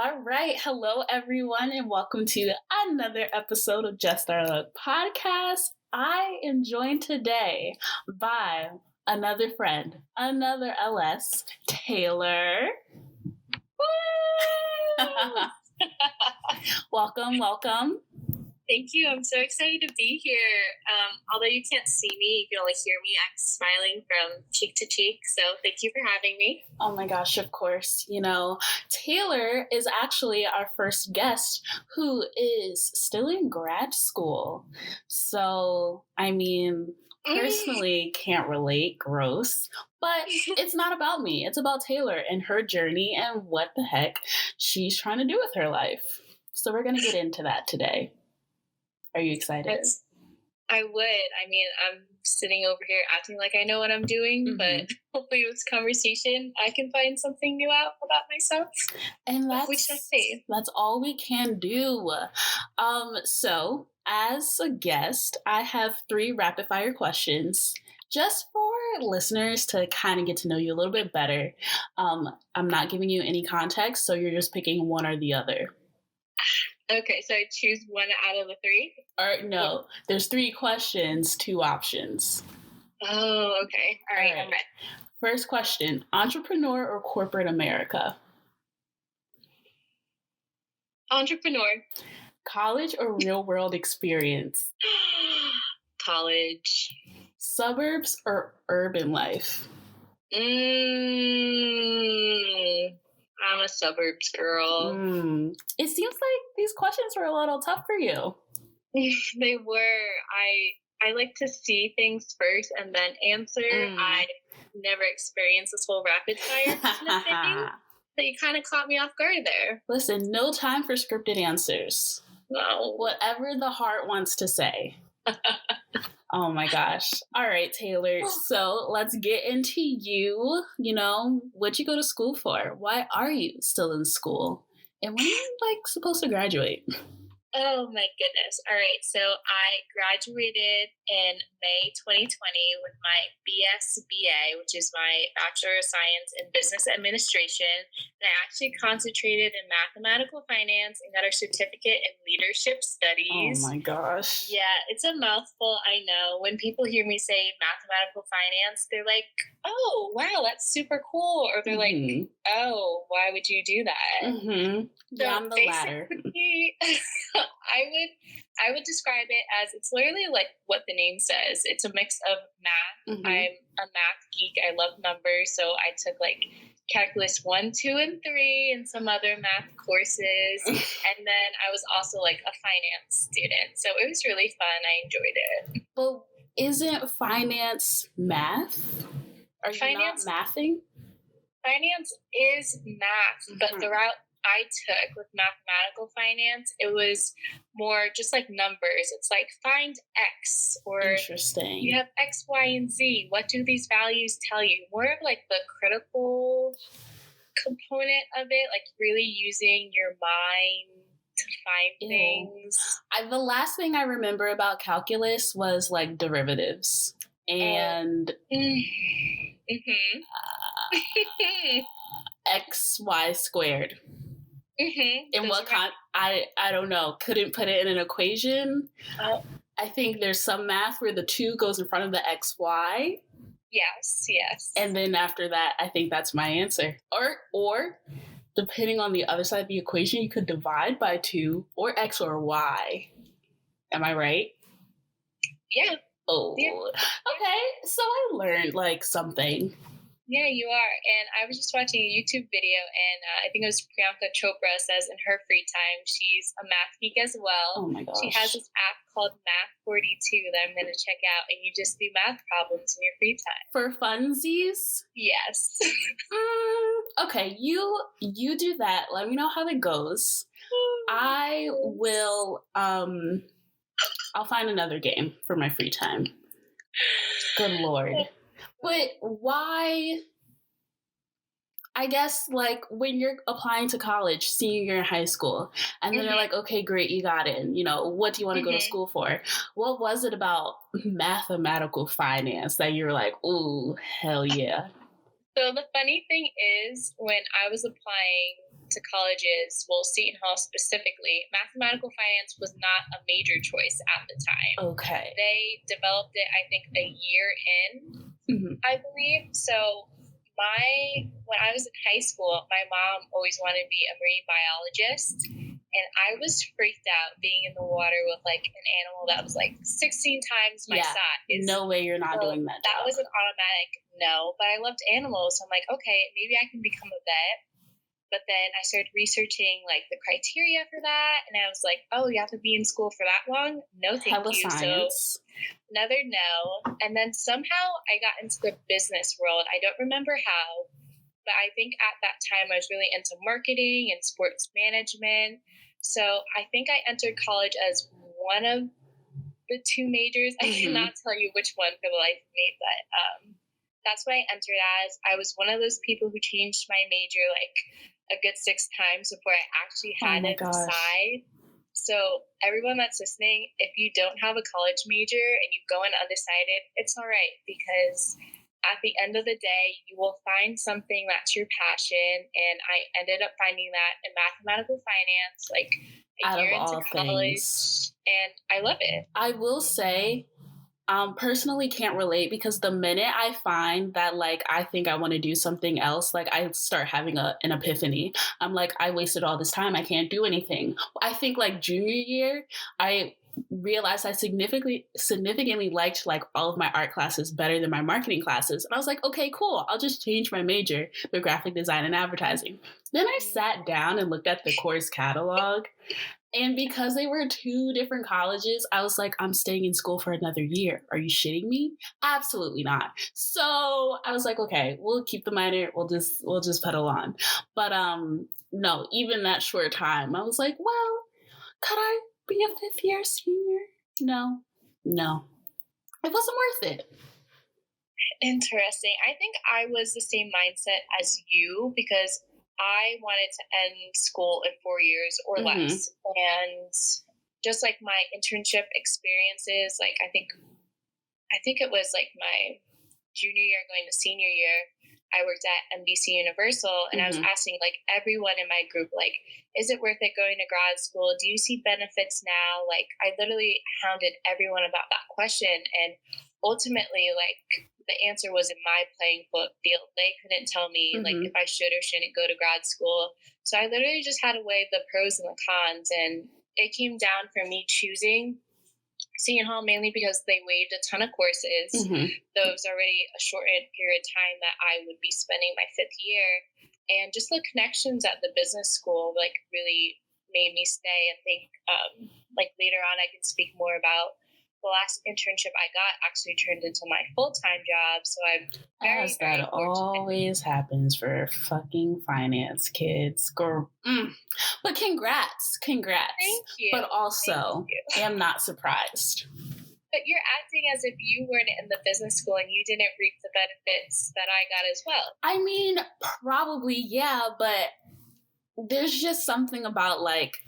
All right. Hello, everyone, and welcome to another episode of Just Our Luck podcast. I am joined today by another friend, another LS, Taylor. Welcome. Thank you. I'm so excited to be here. Although you can't see me, you can only hear me. I'm smiling from cheek to cheek. So thank you for having me. Oh my gosh, of course. Taylor is actually our first guest who is still in grad school. So, personally can't relate, gross. But it's not about me. It's about Taylor and her journey and what the heck she's trying to do with her life. So we're going to get into that today. Are you excited? I would. I'm sitting over here acting like I know what I'm doing, but hopefully with this conversation, I can find something new out about myself. And that's all we can do. So as a guest, I have 3 rapid fire questions just for listeners to kind of get to know you a little bit better. I'm not giving you any context, so you're just picking one or the other. Okay, so I choose one out of the 3? Or no, there's 3 questions, 2 options. Oh, okay. All right, I'm ready. First question, entrepreneur or corporate America? Entrepreneur. College or real world experience? College. Suburbs or urban life? I'm a suburbs girl. It seems like these questions were a little tough for you. They were. I like to see things first and then answer. I never experienced this whole rapid fire kind of thing. So you kind of caught me off guard there. Listen, no time for scripted answers. No. Whatever the heart wants to say. Oh my gosh. All right, Taylor. So let's get into you. What'd you go to school for? Why are you still in school? And when are you supposed to graduate? Oh my goodness. All right. So I graduated in May 2020 with my BA, which is my Bachelor of Science in Business Administration. And I actually concentrated in mathematical finance and got a certificate in leadership studies. Oh my gosh. Yeah, it's a mouthful, I know. When people hear me say mathematical finance, they're like, oh, wow, that's super cool. Or they're like, oh, why would you do that? Yeah, I'm the latter. I would describe it as it's literally like what the name says. It's a mix of math. I'm a math geek. I love numbers. So I took calculus 1, 2, and 3 and some other math courses. And then I was also a finance student. So it was really fun. I enjoyed it. But isn't finance math? Are you not mathing? Finance is math, but the route I took with mathematical finance, it was more just numbers. It's find X, or interesting. You have X, Y, and Z. What do these values tell you? More of the critical component of it, really using your mind to find things. The last thing I remember about calculus was derivatives and X, Y squared. In what I don't know. Couldn't put it in an equation. I think there's some math where the 2 goes in front of the XY. Yes. And then after that, I think that's my answer. Or depending on the other side of the equation, you could divide by 2 or X or Y. Am I right? Yeah. Oh. Yeah. Okay. So I learned something. Yeah, you are. And I was just watching a YouTube video, and I think it was Priyanka Chopra says in her free time, she's a math geek as well. Oh my gosh. She has this app called Math 42 that I'm going to check out, and you just do math problems in your free time. For funsies? Yes. Okay, you do that. Let me know how it goes. I will, I'll find another game for my free time. Good Lord. But why, I guess, when you're applying to college, senior year in high school, and then they're like, okay, great, you got in. What do you want to go to school for? What was it about mathematical finance that you were like, ooh, hell yeah? So the funny thing is, when I was applying into colleges, well, Seton Hall specifically, mathematical finance was not a major choice at the time. Okay. They developed it, I think, a year in, I believe. So when I was in high school, my mom always wanted to be a marine biologist. And I was freaked out being in the water with like an animal that was like 16 times my size. No way you're not doing that. That was an automatic no, but I loved animals. So I'm like, okay, maybe I can become a vet. But then I started researching like the criteria for that. And I was like, oh, you have to be in school for that long? No, thank you. Science. So another no. And then somehow I got into the business world. I don't remember how, but I think at that time I was really into marketing and sports management. So I think I entered college as one of the two majors. I cannot tell you which one for the life of me, but that's what I entered as. I was one of those people who changed my major like a good 6 times before I actually had it decide. So everyone that's listening, if you don't have a college major and you go in undecided, it's all right, because at the end of the day, you will find something that's your passion. And I ended up finding that in mathematical finance, like a year into college. And I love it. I will say, personally can't relate, because the minute I find that like I think I want to do something else, like I start having an epiphany. I'm like, I wasted all this time. I can't do anything. I think like junior year, I realized I significantly liked like all of my art classes better than my marketing classes. And I was like, okay, cool. I'll just change my major to graphic design and advertising. Then I sat down and looked at the course catalog. And because they were 2 different colleges, I was like, I'm staying in school for another year. Are you shitting me? Absolutely not. So I was like, okay, we'll keep the minor. We'll just pedal on. But no, even that short time, I was like, well, could I be a 5th year senior? No. It wasn't worth it. Interesting. I think I was the same mindset as you, because I wanted to end school in 4 years or less. And just like my internship experiences, like I think it was like my junior year going to senior year, I worked at NBC Universal, and I was asking like everyone in my group, like, is it worth it going to grad school? Do you see benefits now? Like, I literally hounded everyone about that question. And ultimately, like, the answer was in my playing field. They couldn't tell me like if I should or shouldn't go to grad school. So I literally just had to weigh the pros and the cons. And it came down for me choosing Seton Hall mainly because they waived a ton of courses. There was already a shortened period of time that I would be spending my 5th year. And just the connections at the business school like really made me stay. I think like later on I can speak more about the last internship I got actually turned into my full-time job. So I'm very that always happens for fucking finance kids. Girl. But congrats. Thank you. But also, I am not surprised. But you're acting as if you weren't in the business school and you didn't reap the benefits that I got as well. I mean, probably, yeah, but there's just something about like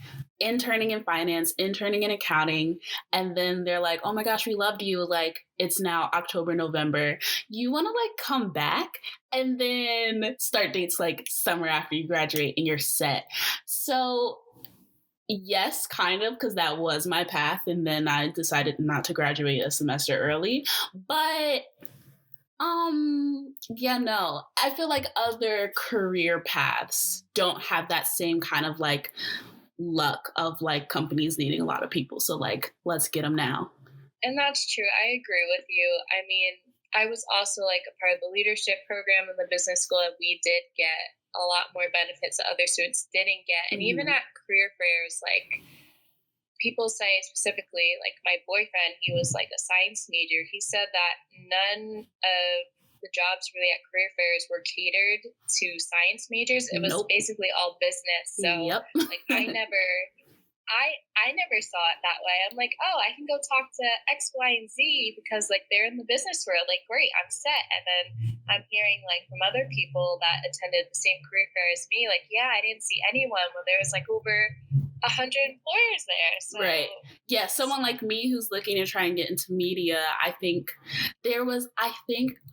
interning in finance, interning in accounting, and then they're like, oh my gosh, we loved you. Like, it's now October, November. You want to like come back, and then start dates like summer after you graduate and you're set. So yes, kind of, because that was my path. And then I decided not to graduate a semester early. But yeah, no. I feel like other career paths don't have that same kind of like luck of like companies needing a lot of people. So like, let's get them now. And that's true. I agree with you. I mean, I was also like a part of the leadership program in the business school, and we did get a lot more benefits that other students didn't get. And even at career fairs, like people say specifically, like my boyfriend, he was like a science major. He said that none of the jobs really at career fairs were catered to science majors. It was basically all business. So like I never saw it that way. I'm like, oh, I can go talk to X, Y, and Z because like they're in the business world. Like, great, I'm set. And then I'm hearing like from other people that attended the same career fair as me, like, yeah, I didn't see anyone when there was like over 100 employers there. So. Right. Yeah. Someone like me who's looking to try and get into media, I think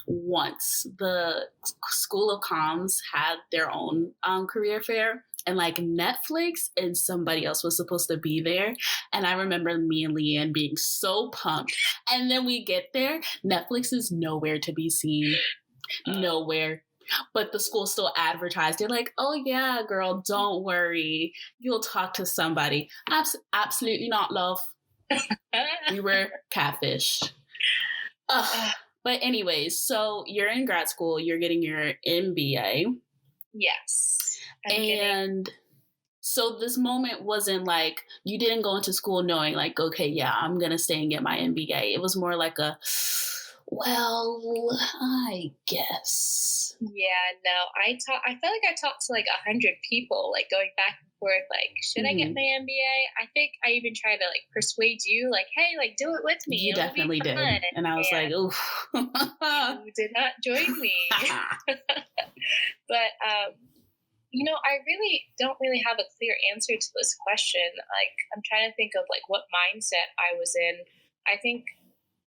once the School of Comms had their own career fair, and like Netflix and somebody else was supposed to be there. And I remember me and Leanne being so pumped. And then we get there, Netflix is nowhere to be seen. Nowhere. But the school still advertised. They're like, oh yeah, girl, don't worry. You'll talk to somebody. Absolutely not, love. We were catfished. But anyways, so you're in grad school. You're getting your MBA. Yes. So this moment wasn't like, you didn't go into school knowing like, okay, yeah, I'm going to stay and get my MBA. It was more like well, I guess. Yeah, no, I felt like I talked to like 100 people, like going back and forth, like, should I get my MBA? I think I even tried to like persuade you, like, hey, like, do it with me. You definitely did. And I was like, oof. You did not join me. But, I really don't really have a clear answer to this question. Like, I'm trying to think of like what mindset I was in. I think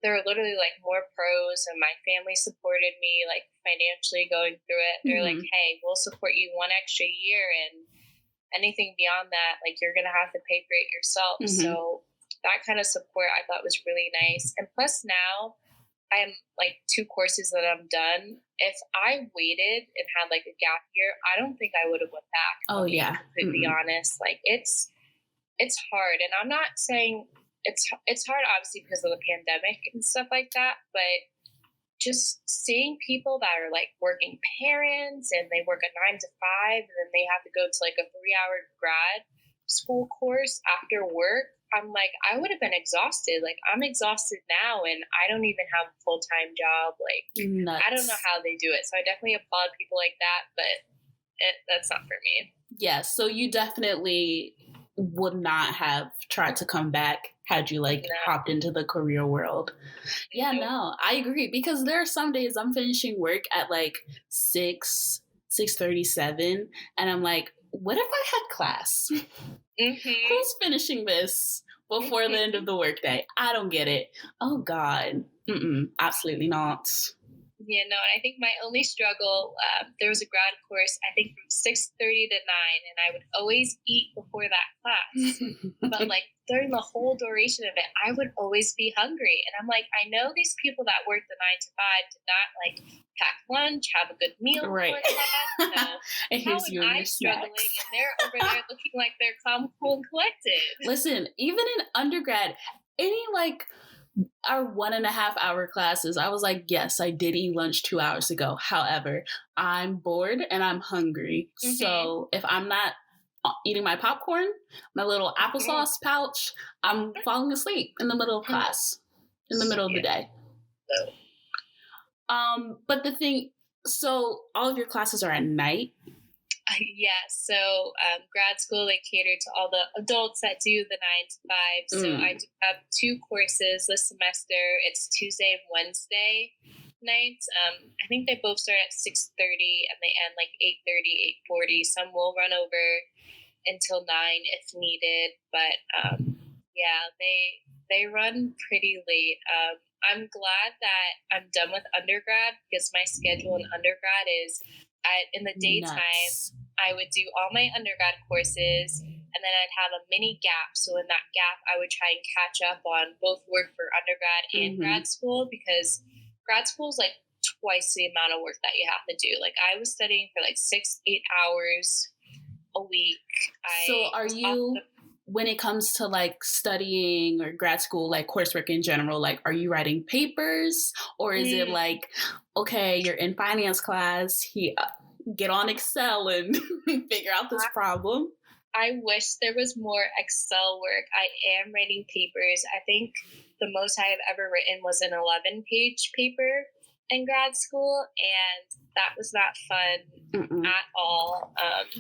there are literally like more pros, and my family supported me like financially going through it. They're like, hey, we'll support you one extra year, and anything beyond that, like, you're gonna have to pay for it yourself. So that kind of support I thought was really nice. And plus now I'm like 2 courses that I'm done. If I waited and had like a gap year, I don't think I would have went back. Oh yeah, completely honest. Like, it's hard, and I'm not saying it's hard, obviously, because of the pandemic and stuff like that, but just seeing people that are like working parents and they work a 9 to 5 and then they have to go to like a 3-hour grad school course after work, I'm like, I would have been exhausted. Like, I'm exhausted now, and I don't even have a full-time job. Like, nuts. I don't know how they do it. So I definitely applaud people like that, but that's not for me. Yeah, so you definitely would not have tried to come back had you like hopped into the career world. Yeah, no, I agree, because there are some days I'm finishing work at like 6:37, and I'm like, what if I had class? Who's finishing this before the end of the workday? I don't get it. Oh God, absolutely not. Yeah, no, and I think my only struggle, there was a grad course, I think from 6:30 to 9, and I would always eat before that class. But like during the whole duration of it, I would always be hungry. And I'm like, I know these people that work the 9 to 5 did not like pack lunch, have a good meal before class. So how am I struggling? And they're over there looking like they're calm, cool, and collected. Listen, even in undergrad, any like our 1.5 hour classes, I was like, yes, I did eat lunch 2 hours ago. However, I'm bored and I'm hungry. So if I'm not eating my popcorn, my little applesauce pouch, I'm falling asleep in the middle of class, in the middle of the day. But the thing, so all of your classes are at night? Yeah, so grad school, they cater to all the adults that do the 9 to 5. So I do have 2 courses this semester. It's Tuesday and Wednesday nights. I think they both start at 6:30 and they end like 8:30, 8:40. Some will run over until 9 if needed, but yeah, they run pretty late. I'm glad that I'm done with undergrad, because my schedule in undergrad is in the daytime. I would do all my undergrad courses, and then I'd have a mini gap. So in that gap, I would try and catch up on both work for undergrad and grad school, because grad school is like twice the amount of work that you have to do. Like, I was studying for like 6-8 hours a week. So are you, when it comes to like studying or grad school, like coursework in general, like, are you writing papers, or is it like, okay, you're in finance class, get on Excel and figure out this problem? I wish there was more Excel work. I am writing papers. I think the most I have ever written was an 11-page paper in grad school, and that was not fun at all.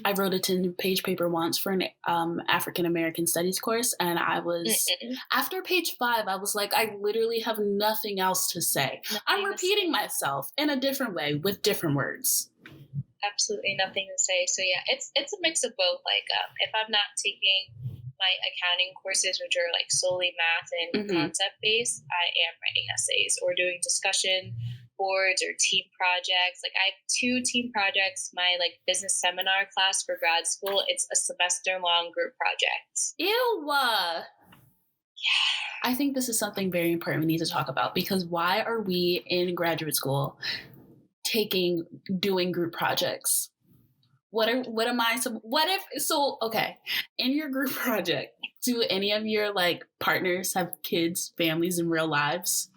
I wrote a 10-page paper once for an African American Studies course, and I was after page 5, I was like, I literally have nothing else to say. I'm repeating myself in a different way with different words. Absolutely nothing to say. So yeah, it's a mix of both. Like, if I'm not taking my accounting courses, which are like solely math and concept based, I am writing essays or doing discussion boards or team projects. Like I have 2 team projects. My like business seminar class for grad school, it's a semester long group project. Ew. I think this is something very important we need to talk about, because why are we in graduate school doing group projects? What if in your group project, do any of your like partners have kids, families in real lives?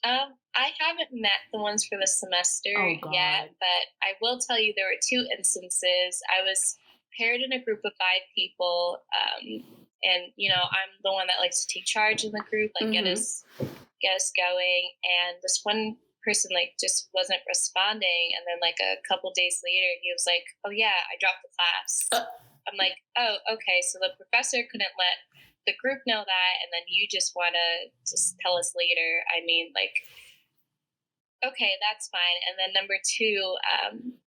I haven't met the ones for the semester yet, but I will tell you there were 2 instances. I was paired in a group of 5 people, and I'm the one that likes to take charge in the group, like get us going. And this one person like just wasn't responding, and then like a couple days later he was like, "Oh yeah, I dropped the class." I'm like, "Oh, okay, so the professor couldn't let the group know that, and then you just want to just tell us later." I mean, like, okay, that's fine. And then number 2,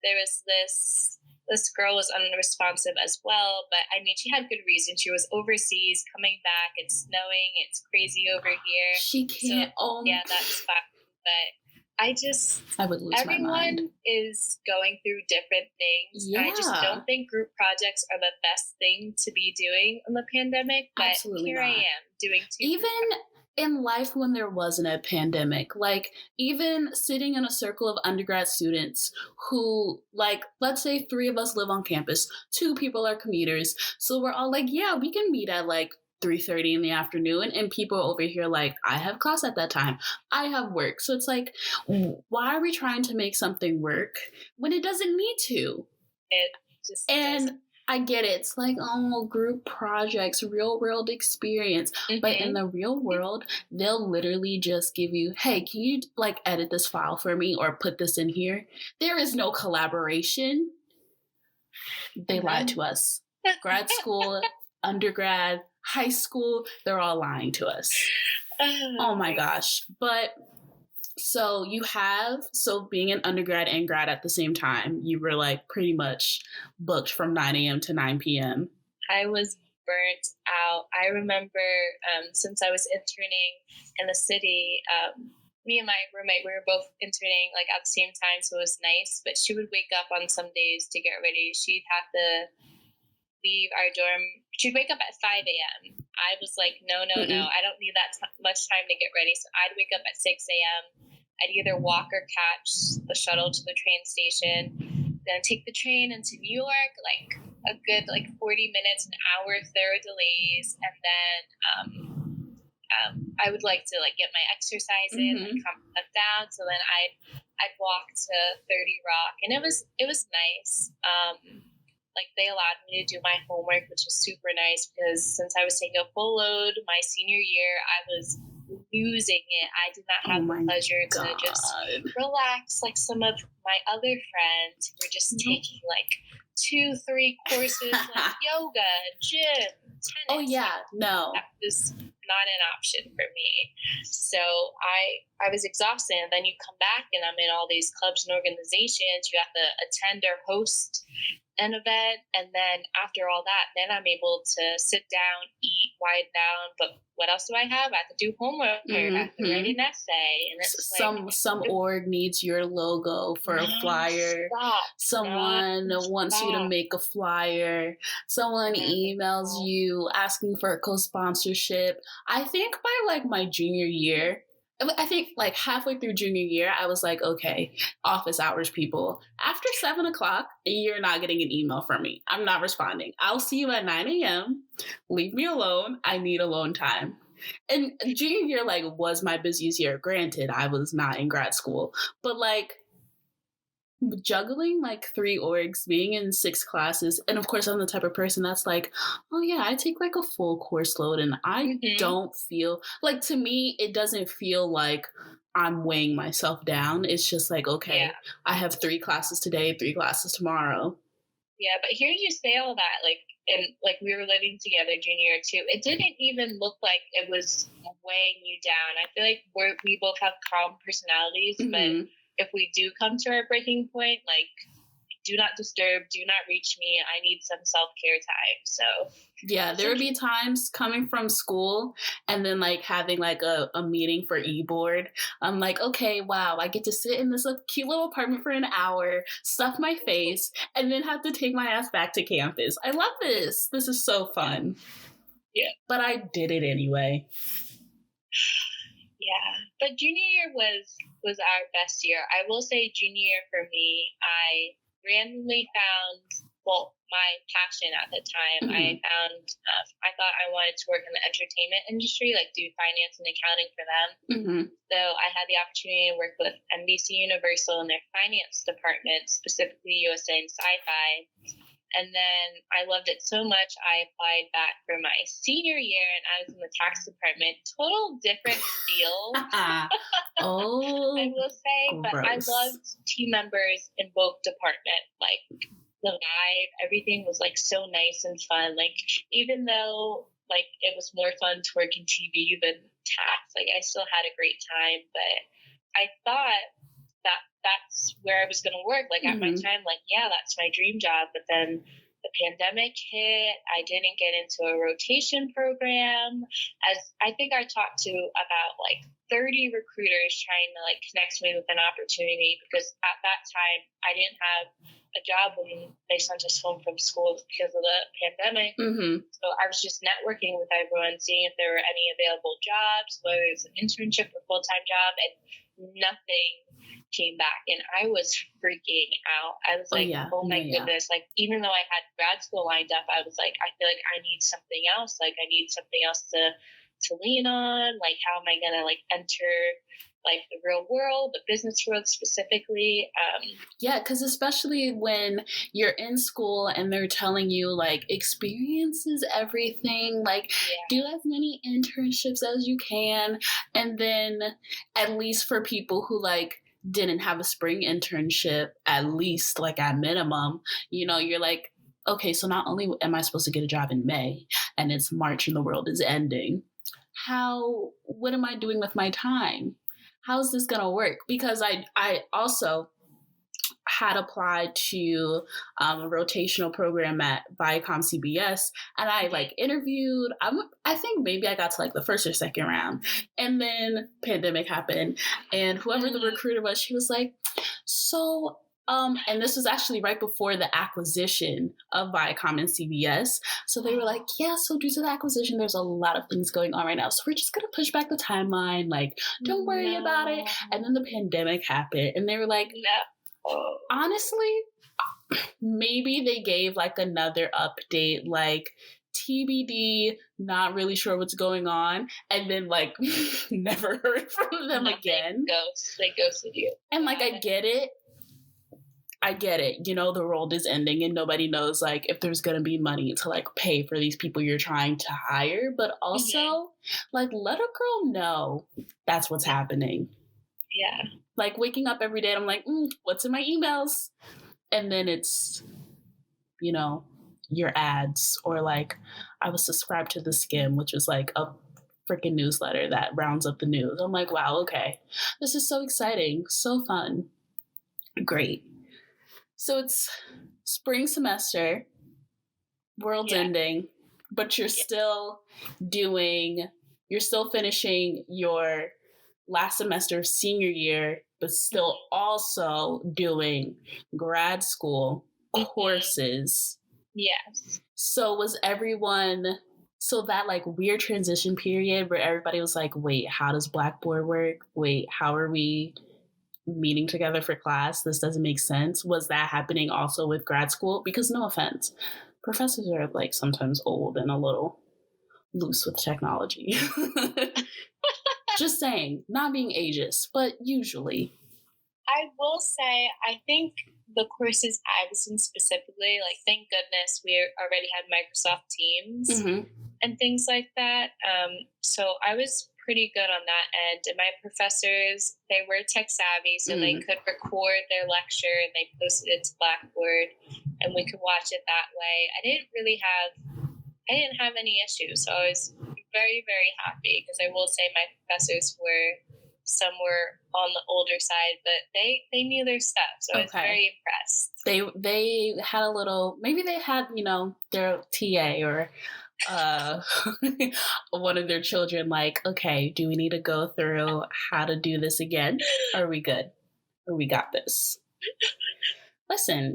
there was this girl was unresponsive as well, but I mean, she had good reason. She was overseas, coming back. It's snowing. It's crazy over here. She can't. Yeah, that's fine. But I would lose my mind. Everyone is going through different things. Yeah. I just don't think group projects are the best thing to be doing in the pandemic. But absolutely here not. I am doing 2. Even in life when there wasn't a pandemic, like even sitting in a circle of undergrad students who, like, let's say 3 of us live on campus, 2 people are commuters. So we're all like, yeah, we can meet at like 3:30 in the afternoon, and people over here like, I have class at that time, I have work. So it's like, why are we trying to make something work when it doesn't need to? It just doesn't. I get it. It's like, oh, group projects, real world experience. But in the real world, they'll literally just give you, hey, can you like edit this file for me or put this in here? There is no collaboration. They lied to us. Grad school, undergrad, high school, they're all lying to us. Oh my gosh. But so being an undergrad and grad at the same time, you were like pretty much booked from 9 a.m. to 9 p.m. I was burnt out. I remember since I was interning in the city, me and my roommate, we were both interning like at the same time, so it was nice. But she would wake up on some days to get ready. She'd have to leave our dorm. She'd wake up at 5 a.m. I was like, no, I don't need that much time to get ready. So I'd wake up at 6 a.m. I'd either walk or catch the shuttle to the train station, then take the train into New York, like a good 40 minutes, an hour if there were delays. And then I would like to get my exercise in, calm down. So then I'd walk to 30 Rock, and it was nice. They allowed me to do my homework, which was super nice, because since I was taking a full load my senior year, I was losing it. I did not have the pleasure to just relax like some of my other friends who were just taking 2-3 courses like yoga, gym, tennis. Oh yeah, no. That was not an option for me. So I was exhausted, and then you come back and I'm in all these clubs and organizations. You have to attend or host an event, and then after all that, then I'm able to sit down, eat, wind down. But what else do I have? I have to do homework. I have to write an essay, and it's some org needs your logo for a flyer. Someone wants you to make a flyer. Someone emails you asking for a co-sponsorship. I think by my junior year, I think halfway through junior year, I was like, okay, office hours, people. After 7 o'clock, you're not getting an email from me. I'm not responding. I'll see you at 9 a.m. Leave me alone. I need alone time. And junior year, was my busiest year. Granted, I was not in grad school. But, juggling 3 orgs, being in 6 classes, and of course I'm the type of person that's oh yeah, I take a full course load, and I don't feel to me it doesn't feel like I'm weighing myself down. It's just okay, I have 3 classes today, 3 classes tomorrow. Yeah, but hearing you say all that, and we were living together junior year too, it didn't even look like it was weighing you down. I feel like we both have calm personalities, but if we do come to our breaking point, do not disturb, do not reach me. I need some self-care time. So yeah, there would be times coming from school and then like having like a meeting for e-board. I'm like, okay, wow, I get to sit in this cute little apartment for an hour, stuff my face, and then have to take my ass back to campus. I love this. This is so fun. Yeah. But I did it anyway. Yeah. But junior year was our best year. I will say junior year for me, I randomly found, well, my passion at the time. I found, I thought I wanted to work in the entertainment industry, like do finance and accounting for them. So I had the opportunity to work with NBC Universal in their finance department, specifically USA and Sci-Fi. And then I loved it so much, I applied back for my senior year, and I was in the tax department. Total different field. Oh, I will say, gross. but I loved team members in both departments. Like the vibe, everything was like so nice and fun. Like even though like it was more fun to work in TV than tax, like I still had a great time. But I thought that's where I was going to work. Like at my time, like, yeah, that's my dream job. But then the pandemic hit. I didn't get into a rotation program. As I think I talked to about like 30 recruiters trying to like connect me with an opportunity, because at that time I didn't have a job when they sent us home from school because of the pandemic. So I was just networking with everyone, seeing if there were any available jobs, whether it's an internship or full-time job, and nothing came back, and I was freaking out. I was like, oh my goodness. Like, even though I had grad school lined up, I was like, I feel like I need something else. Like, I need something else to lean on. Like, how am I going to like enter like the real world, the business world specifically? Yeah, because especially when you're in school and they're telling you like experience is everything, like do as many internships as you can. And then at least for people who like didn't have a spring internship, at least like at minimum, you know, you're like, okay, so not only am I supposed to get a job in May and it's March and the world is ending, what am I doing with my time? How's this gonna work? Because I also had applied to a rotational program at Viacom CBS, and I like interviewed. I think maybe I got to like the first or second round, and then pandemic happened, and whoever the recruiter was, she was like, so. And this was actually right before the acquisition of Viacom and CBS. So they were like, yeah, so due to the acquisition, there's a lot of things going on right now. So we're just going to push back the timeline. Like, don't worry about it. And then the pandemic happened. And they were like, honestly, maybe they gave like another update, like TBD, not really sure what's going on, and then like never heard from them again. They ghosted you. And like I get it, you know, the world is ending and nobody knows like if there's gonna be money to like pay for these people you're trying to hire, but also like let a girl know that's what's happening. Yeah. Like waking up every day and I'm like, what's in my emails? And then it's, you know, your ads, or like I was subscribed to The Skim, which is like a freaking newsletter that rounds up the news. I'm like, wow, okay. This is so exciting, so fun. Great. So it's spring semester, world's ending, but you're still finishing your last semester of senior year, but still also doing grad school courses. Yes. So was everyone, so that like weird transition period where everybody was like, wait, how does Blackboard work? Wait, how are we meeting together for class? This doesn't make sense. Was that happening also with grad school? Because no offense, professors are like sometimes old and a little loose with technology. Just saying, not being ageist, but usually. I will say, I think the courses I was in specifically, like, thank goodness we already had Microsoft Teams and things like that. So I was pretty good on that end. And my professors, they were tech savvy, so they could record their lecture and they posted it to Blackboard and we could watch it that way. I didn't have any issues. So I was very, very happy, because I will say my professors were some were on the older side, but they knew their stuff, so I was very impressed. They had a little, maybe they had, their TA or one of their children like, okay, do we need to go through how to do this again? Are we good? Or we got this? Listen,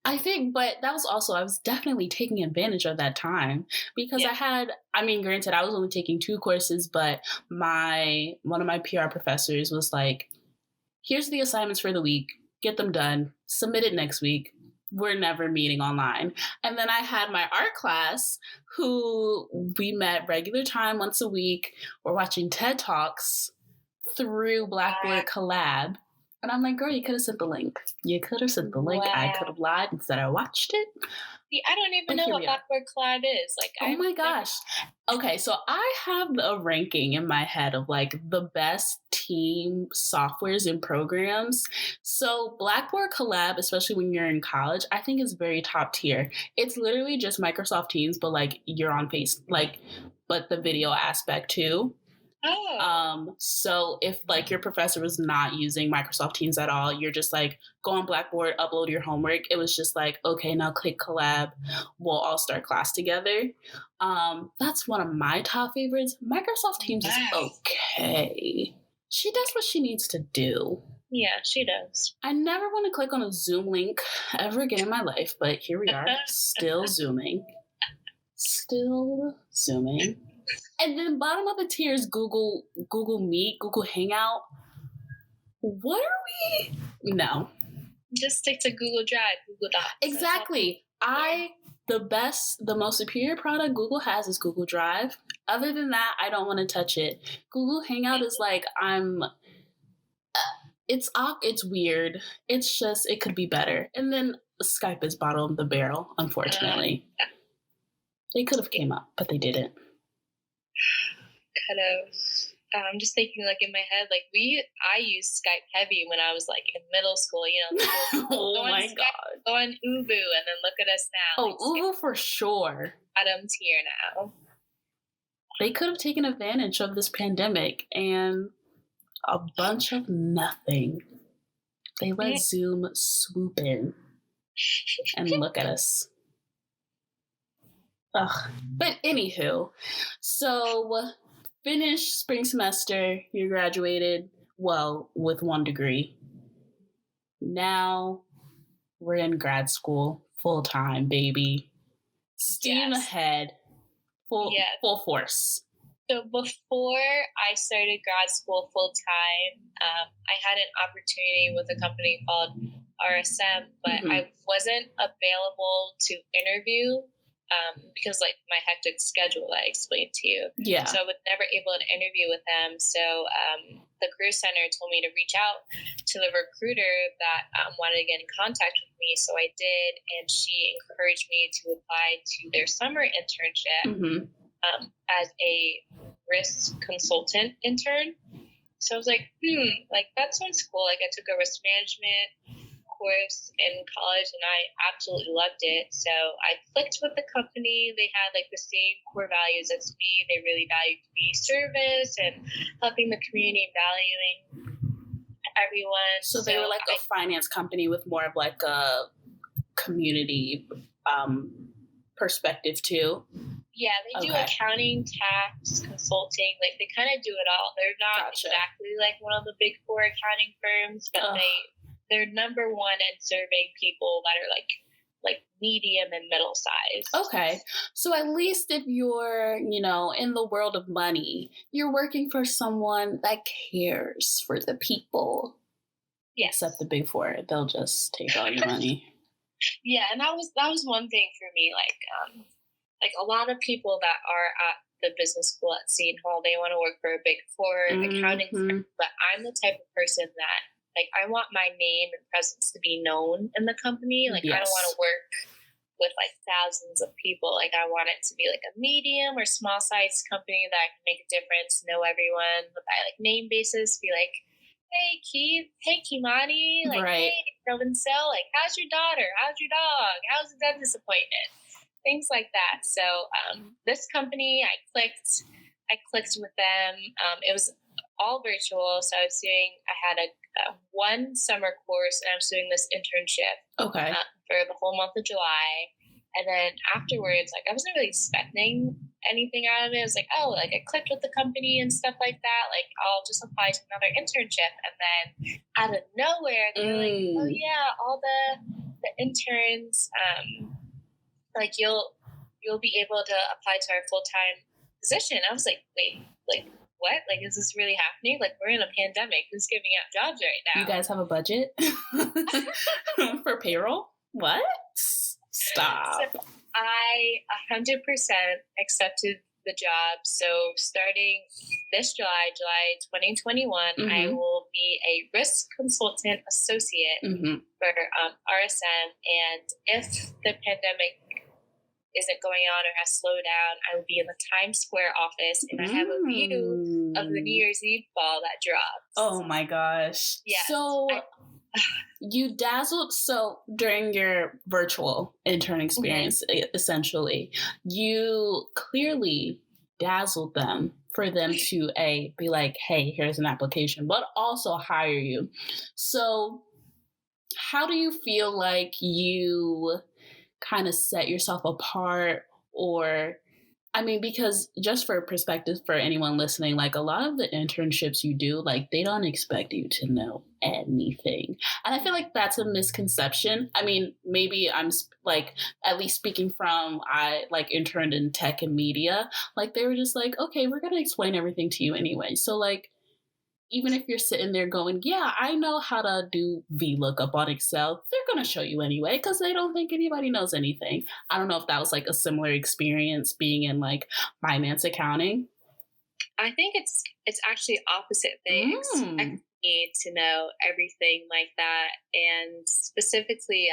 I think, but that was also, I was definitely taking advantage of that time because granted, I was only taking 2 courses, but one of my PR professors was like, here's the assignments for the week, get them done, submit it next week. We're never meeting online. And then I had my art class who we met regular time once a week. We're watching TED Talks through Blackboard Collab. And I'm like, girl, you could have sent the link. You could have sent the link. Wow. I could have lied and said I watched it. See, I don't even know what Blackboard Collab is. Like, oh my gosh. Okay, so I have a ranking in my head of like the best team softwares and programs. So Blackboard Collab, especially when you're in college, I think is very top tier. It's literally just Microsoft Teams, but like you're on but the video aspect too. Oh. So if like your professor was not using Microsoft Teams at all, you're just like, go on Blackboard, upload your homework. It was just like, okay, now click collab. We'll all start class together. That's one of my top favorites. Microsoft Teams is okay. She does what she needs to do. Yeah, she does. I never want to click on a Zoom link ever again in my life, but here we are, still Zooming. Still Zooming. And then bottom of the tier is Google Meet, Google Hangout. What are we? No. Just stick to Google Drive, Google Docs. Exactly. The most superior product Google has is Google Drive. Other than that, I don't want to touch it. Google Hangout is like, it's weird. It's just, it could be better. And then Skype is bottom of the barrel, unfortunately. They could have came up, but they didn't. Could have. I'm just thinking, like, in my head, like, I used Skype heavy when I was, like, in middle school, Oh, my Skype, God. go on Ubu, and then look at us now. Oh, Ubu for sure. Bottom tier now. They could have taken advantage of this pandemic and a bunch of nothing. They let Zoom swoop in and look at us. Ugh. But anywho, so finished spring semester, you graduated, well, with 1 degree. Now we're in grad school, full time, baby. Steam ahead, full force. So before I started grad school full time, I had an opportunity with a company called RSM, but I wasn't available to interview because like my hectic schedule I explained to you. Yeah. So I was never able to interview with them. So the career center told me to reach out to the recruiter that wanted to get in contact with me. So I did, and she encouraged me to apply to their summer internship as a risk consultant intern. So I was like, like that sounds cool. Like I took a risk management course in college and I absolutely loved it. So I clicked with the company. They had like the same core values as me. They really valued community service and helping the community and valuing everyone. So they were like a finance company with more of like a community perspective too. Yeah, they do accounting, tax, consulting. Like they kind of do it all. They're not exactly like one of the big 4 accounting firms, but they're number one in serving people that are like medium and middle size. Okay. So at least if you're, in the world of money, you're working for someone that cares for the people. Yes. Except the big 4, they'll just take all your money. Yeah, and that was one thing for me. Like a lot of people that are at the business school at Seton Hall, they want to work for a big 4 accounting firm. But I'm the type of person that like I want my name and presence to be known in the company. Like I don't want to work with like thousands of people. Like I want it to be like a medium or small size company that I can make a difference, know everyone, but by like name basis, be like, hey Keith, hey Kimani, like hey so and so, like how's your daughter? How's your dog? How's the dentist appointment? Things like that. So this company, I clicked with them. It was all virtual. So I had a one summer course, and I was doing this internship Okay. For the whole month of July. And then afterwards, like I wasn't really expecting anything out of it. It was like, oh, like I clicked with the company and stuff like that. Like I'll just apply to another internship. And then out of nowhere, they're like, oh yeah, all the interns, like you'll be able to apply to our full-time position. I was like, wait, like what? Like, is this really happening? Like, we're in a pandemic. Who's giving out jobs right now? You guys have a budget for payroll? What? Stop. So I 100% accepted the job. So starting this July 2021, I will be a risk consultant associate for RSM. And if the pandemic isn't going on or has slowed down, I will be in the Times Square office, and I have a view of the New Year's Eve ball that drops. Oh my gosh. Yeah. So you dazzled, so during your virtual intern experience, essentially, you clearly dazzled them for them to be like, hey, here's an application, but also hire you. So how do you feel like you kind of set yourself apart? Or I mean, because just for perspective for anyone listening, like a lot of the internships you do, like they don't expect you to know anything. And I feel like that's a misconception. I mean, maybe I'm like, at least speaking from, I like interned in tech and media, like they were just like, okay, we're going to explain everything to you anyway. So like, even if you're sitting there going, yeah, I know how to do VLOOKUP on Excel, they're going to show you anyway because they don't think anybody knows anything. I don't know if that was like a similar experience being in like finance accounting. I think it's actually opposite. They expect me to know everything like that. And specifically,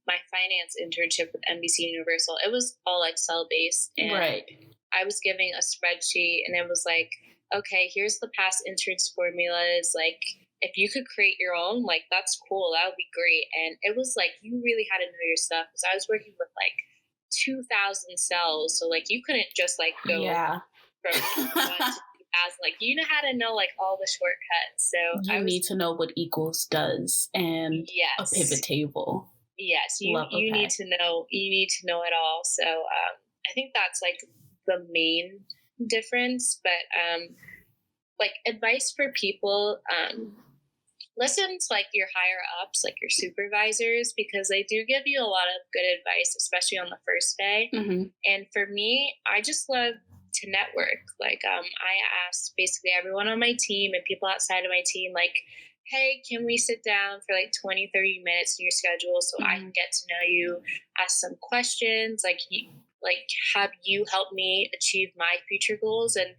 my finance internship with NBC Universal, it was all Excel based. And I was giving a spreadsheet, and it was like, okay, here's the past interns formulas. Like, if you could create your own, like, that's cool. That would be great. And it was like, you really had to know your stuff, because I was working with like 2,000 cells. So like, you couldn't just like go from 1 to 2,000. Like, you know how to know like all the shortcuts. So you need to know what equals does and a pivot table. Yes, you need to know. You need to know it all. So I think that's like the main difference. But like advice for people, listen to like your higher ups, like your supervisors, because they do give you a lot of good advice, especially on the first day. And for me, I just love to network. Like I asked basically everyone on my team and people outside of my team, like, hey, can we sit down for like 20-30 minutes in your schedule so I can get to know you, ask some questions, like have you help me achieve my future goals? And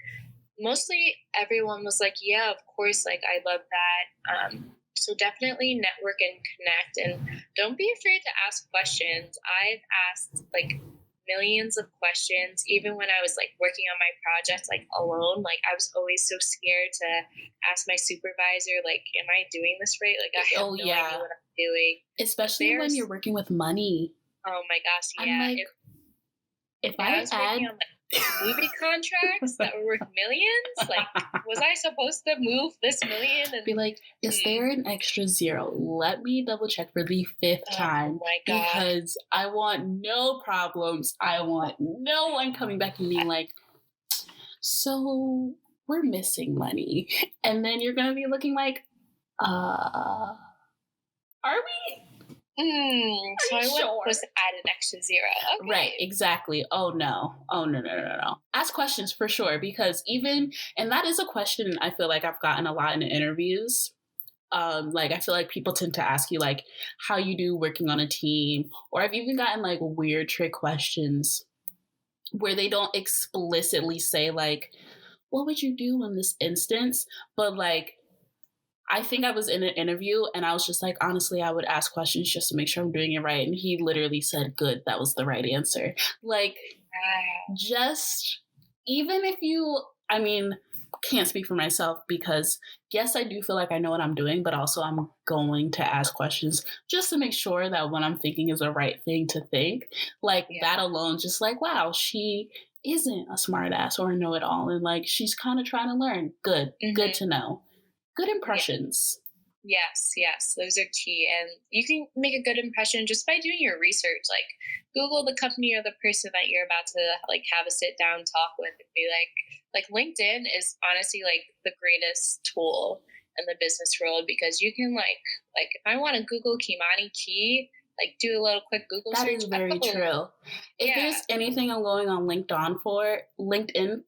mostly everyone was like, yeah, of course, like I love that. So definitely network and connect, and don't be afraid to ask questions. I've asked like millions of questions, even when I was like working on my projects like alone. Like I was always so scared to ask my supervisor, like, am I doing this right? Like I have no idea what I'm doing. Especially when you're working with money. Oh my gosh, yeah. Like, if I was working on movie contracts that were worth millions, like, was I supposed to move this million? And be like, is there an extra zero? Let me double check for the 5th time. My God. Because I want no problems. I want no one coming back and being like, so we're missing money. And then you're going to be looking like, are we? So I was to add an extra zero. Okay. Right, exactly. Oh no. Ask questions for sure, because and that is a question I feel like I've gotten a lot in interviews. Like I feel like people tend to ask you like how you do working on a team, or I've even gotten like weird trick questions where they don't explicitly say like, what would you do in this instance? But like, I think I was in an interview and I was just like, honestly, I would ask questions just to make sure I'm doing it right. And he literally said, good, that was the right answer. Like, just, even if can't speak for myself, because yes, I do feel like I know what I'm doing, but also I'm going to ask questions just to make sure that what I'm thinking is the right thing to think. Like that alone, just like, wow, she isn't a smart ass or a know-it-all, and like she's kind of trying to learn. Good to know. Good impressions. Yes, those are key. And you can make a good impression just by doing your research. Like, Google the company or the person that you're about to like have a sit down talk with, and be like LinkedIn is honestly like the greatest tool in the business world, because you can like if I want to Google Kimani Key, like do a little quick Google That search. is very true. If there's anything I'm going on LinkedIn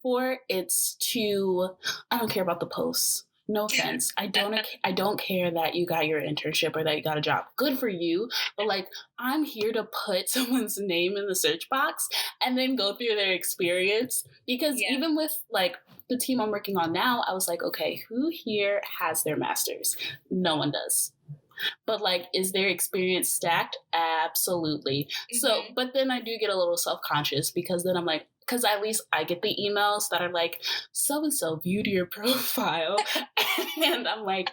for, it's to, I don't care about the posts. No offense. I don't care that you got your internship or that you got a job. Good for you. But like, I'm here to put someone's name in the search box and then go through their experience. Because even with like the team I'm working on now, I was like, okay, who here has their master's? No one does. But like, is their experience stacked? Absolutely. So, but then I do get a little self-conscious, because then I'm like, because at least I get the emails that are like, so-and-so viewed your profile. And I'm like,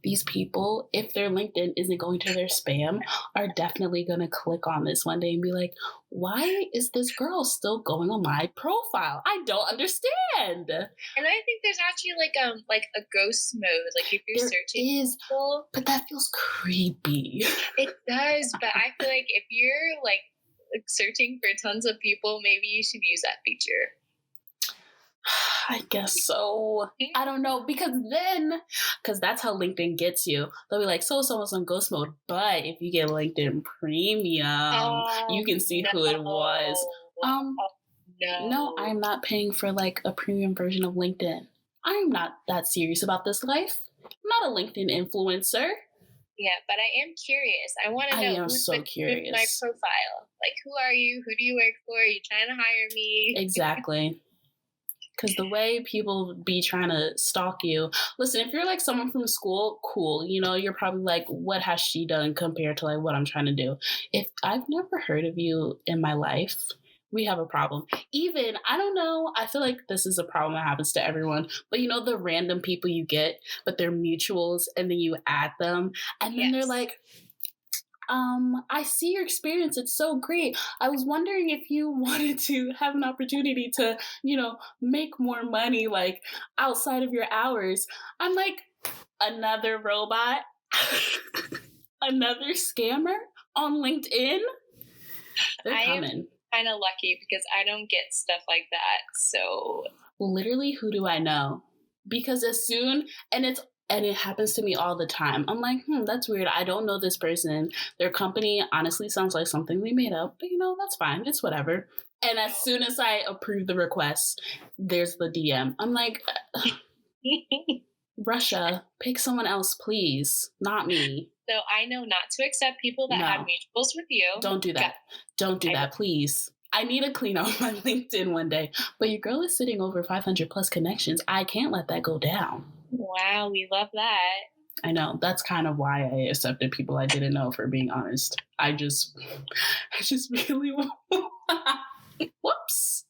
these people, if their LinkedIn isn't going to their spam, are definitely going to click on this one day and be like, why is this girl still going on my profile? I don't understand. And I think there's actually like a ghost mode. Like if you're searching people, but that feels creepy. It does, but I feel like if you're like searching for tons of people, maybe you should use that feature. I guess so. I don't know, because that's how LinkedIn gets you. They'll be like, so-and-so's on ghost mode, but if you get LinkedIn Premium, you can see who it was. No, I'm not paying for like a premium version of LinkedIn. I'm not that serious about this life. I'm not a LinkedIn influencer. Yeah, but I am curious. I want to know. I am so curious. My profile. Like, who are you? Who do you work for? Are you trying to hire me? Exactly. Because the way people be trying to stalk you. Listen, if you're like someone from school, cool. You know, you're probably like, what has she done compared to like what I'm trying to do? If I've never heard of you in my life, we have a problem. Even, I don't know, I feel like this is a problem that happens to everyone, but you know, the random people you get, but they're mutuals, and then you add them, and then they're like, I see your experience. It's so great. I was wondering if you wanted to have an opportunity to, you know, make more money, like outside of your hours. I'm like, another robot, another scammer on LinkedIn. They're coming. Kind of lucky because I don't get stuff like that. So literally, who do I know? Because as soon, and it happens to me all the time. I'm like, that's weird. I don't know this person. Their company honestly sounds like something they made up, but you know, that's fine. It's whatever. And as soon as I approve the request, there's the DM. I'm like, Russia, pick someone else, please. Not me. So I know not to accept people that have mutuals with you. Don't do that. Don't do that, please. I need to clean out my LinkedIn one day. But your girl is sitting over 500 plus connections. I can't let that go down. Wow, we love that. I know. That's kind of why I accepted people I didn't know, for being honest. I just really whoops.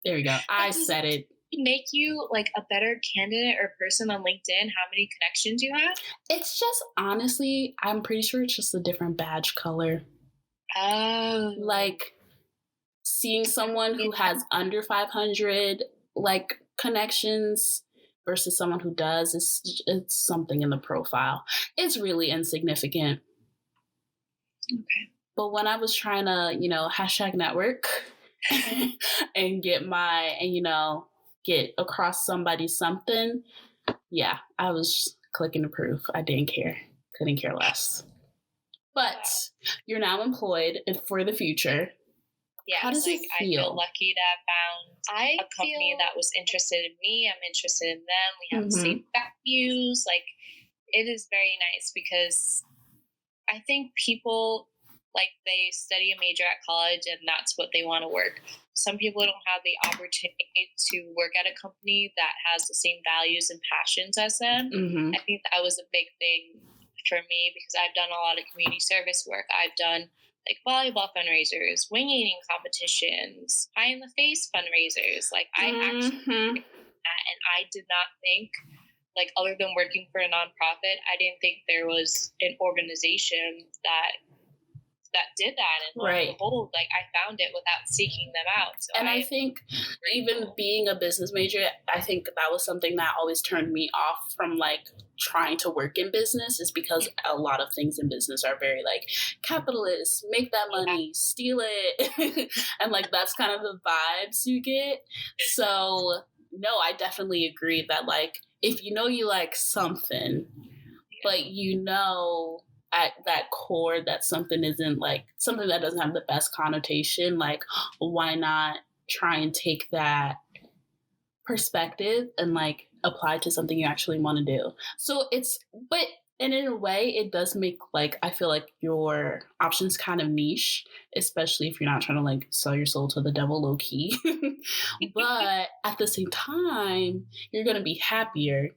There we go. I said it. Make you like a better candidate or person on LinkedIn how many connections you have? It's just, honestly, I'm pretty sure it's just a different badge color. Oh. Like, seeing someone who has under 500 like connections versus someone who does, it's something in the profile. It's really insignificant. Okay. But when I was trying to, you know, hashtag network and get across somebody's something, yeah, I was clicking approve. I didn't care. Couldn't care less. But you're now employed for the future. Yeah, how does it feel? I feel lucky to have found a company that was interested in me. I'm interested in them. We have the same values. Like, it is very nice because I think people, like, they study a major at college and that's what they want to work. Some people don't have the opportunity to work at a company that has the same values and passions as them. I think that was a big thing for me because I've done a lot of community service work. I've done like volleyball fundraisers, wing eating competitions, pie in the face fundraisers. Like, I actually did that, and I did not think, like, other than working for a nonprofit, I didn't think there was an organization that that did that, and lo and behold, like I found it without seeking them out. So and I think even being a business major, I think that was something that always turned me off from like trying to work in business, is because a lot of things in business are very like capitalist, make that money, steal it, and like that's kind of the vibes you get. So no, I definitely agree that like if you know you like something, but you know at that core that something isn't like something that doesn't have the best connotation, like why not try and take that perspective and like apply to something you actually want to do. So but and in a way it does make like I feel like your options kind of niche, especially if you're not trying to like sell your soul to the devil low key. But at the same time you're going to be happier